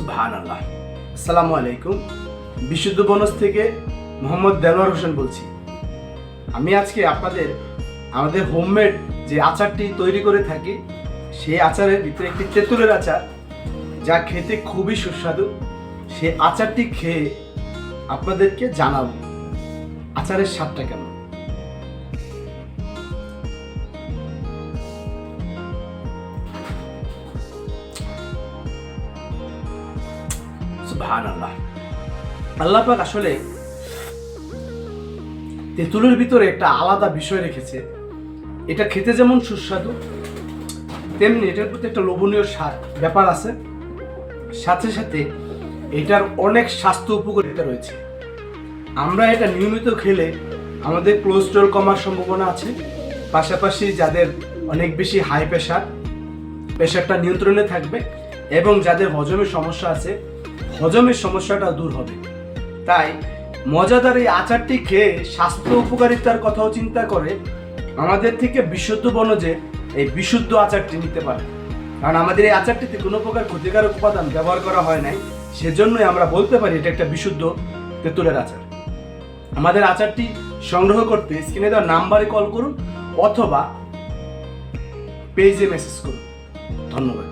সুবহানাল্লাহ। আসসালামু আলাইকুম। বিশুদ্ধ বনজ থেকে মোহাম্মদ দেলোয়ার হোসেন বলছি। আমি আজকে আমাদের হোমমেড যে আচারটি তৈরি করে থাকি, সেই আচারের ভিতরে একটি তেঁতুলের আচার, যা খেতে খুবই সুস্বাদু। সেই আচারটি খেয়ে আপনাদেরকে জানাবো আচারের স্বাদটা কেমন। সুবহানাল্লাহ। আল্লাহ পাক আসলে তেঁতুলের ভিতরে একটা আলাদা বিষয় রেখেছে। এটা খেতে যেমন সুস্বাদু, তেমনি এটার প্রতি একটা লোভনীয় ব্যাপার আছে। সাথে সাথে এটার অনেক স্বাস্থ্য উপকারিতা রয়েছে। আমরা এটা নিয়মিত খেলে আমাদের কোলেস্টেরল কমার সম্ভাবনা আছে। পাশাপাশি যাদের অনেক বেশি হাই প্রেশারটা নিয়ন্ত্রণে থাকবে, এবং যাদের হজমের সমস্যা আছে, হজমের সমস্যাটা দূর হবে। তাই মজাদার এই আচারটি খেয়ে স্বাস্থ্য উপকারিতার কথাও চিন্তা করে আমাদের থেকে বিশুদ্ধ বনজে এই বিশুদ্ধ আচারটি নিতে পারে। কারণ আমাদের এই আচারটিতে কোনো প্রকার ক্ষতিকারক উপাদান ব্যবহার করা হয় নাই, সেজন্যই আমরা বলতে পারি এটা একটা বিশুদ্ধ তেঁতুলের আচার। আমাদের আচারটি সংগ্রহ করতে স্ক্রিনে দেওয়া নাম্বারে কল করুন অথবা পেজে মেসেজ করুন। ধন্যবাদ।